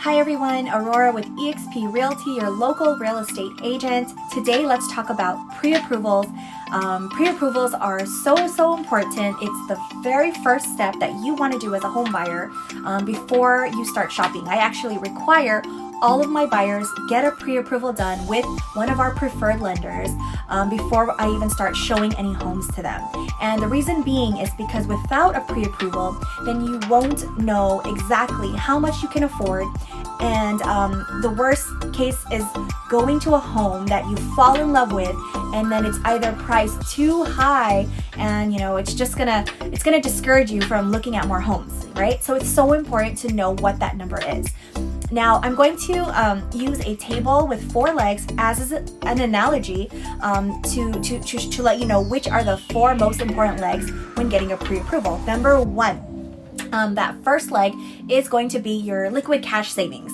Hi everyone, Aurora with eXp Realty, your local real estate agent. Today let's talk about pre-approvals. Pre-approvals are so important. It's the very first step that you want to do as a home buyer before you start shopping. I actually require all of my buyers get a pre-approval done with one of our preferred lenders before I even start showing any homes to them. And the reason being is because without a pre-approval, then you won't know exactly how much you can afford. And the worst case is going to a home that you fall in love with, and then it's either priced too high, and it's gonna discourage you from looking at more homes, right? So it's so important to know what that number is. Now, I'm going to use a table with 4 legs as an analogy to let you know which are the 4 most important legs when getting a pre-approval. Number 1, that first leg is going to be your liquid cash savings.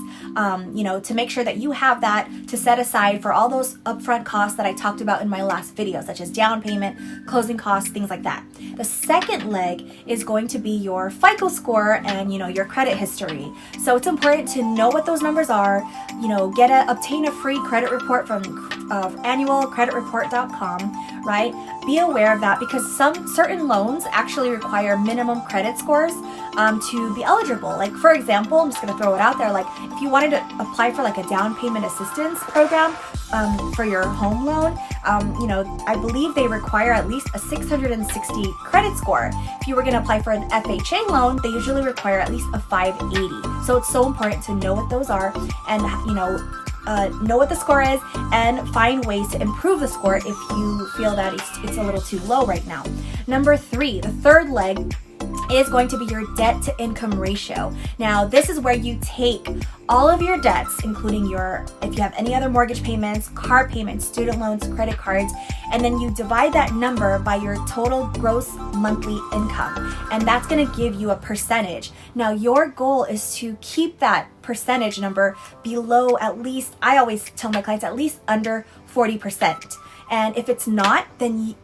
To make sure that you have that to set aside for all those upfront costs that I talked about in my last video, such as down payment, closing costs, things like that. The second leg is going to be your FICO score and your credit history. So it's important to know what those numbers are. Obtain a free credit report from annualcreditreport.com, right? Be aware of that because some certain loans actually require minimum credit scores to be eligible. Like for example, I'm just going to throw it out there. Like if you wanted to apply for like a down payment assistance program for your home loan, I believe they require at least a 660 credit score. If you were going to apply for an FHA loan, they usually require at least a 580. So it's so important to know what those are and know what the score is and find ways to improve the score if you feel that it's a little too low right now. Number 3, the third leg is going to be your debt to income ratio. Now, this is where you take all of your debts, including if you have any other mortgage payments, car payments, student loans, credit cards, and then you divide that number by your total gross monthly income. And that's gonna give you a percentage. Now, your goal is to keep that percentage number below at least, I always tell my clients, at least under 40%. And if it's not, then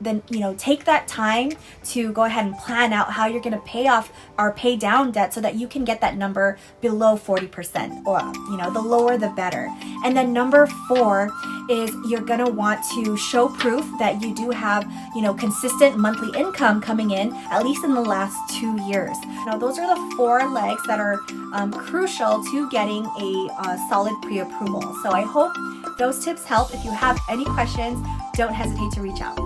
take that time to go ahead and plan out how you're going to pay off or pay down debt so that you can get that number below 40%, or the lower the better. And then number 4 is you're going to want to show proof that you do have consistent monthly income coming in at least in the last 2 years. Now those are the 4 legs that are crucial to getting a solid pre-approval. So I hope those tips help. If you have any questions, don't hesitate to reach out.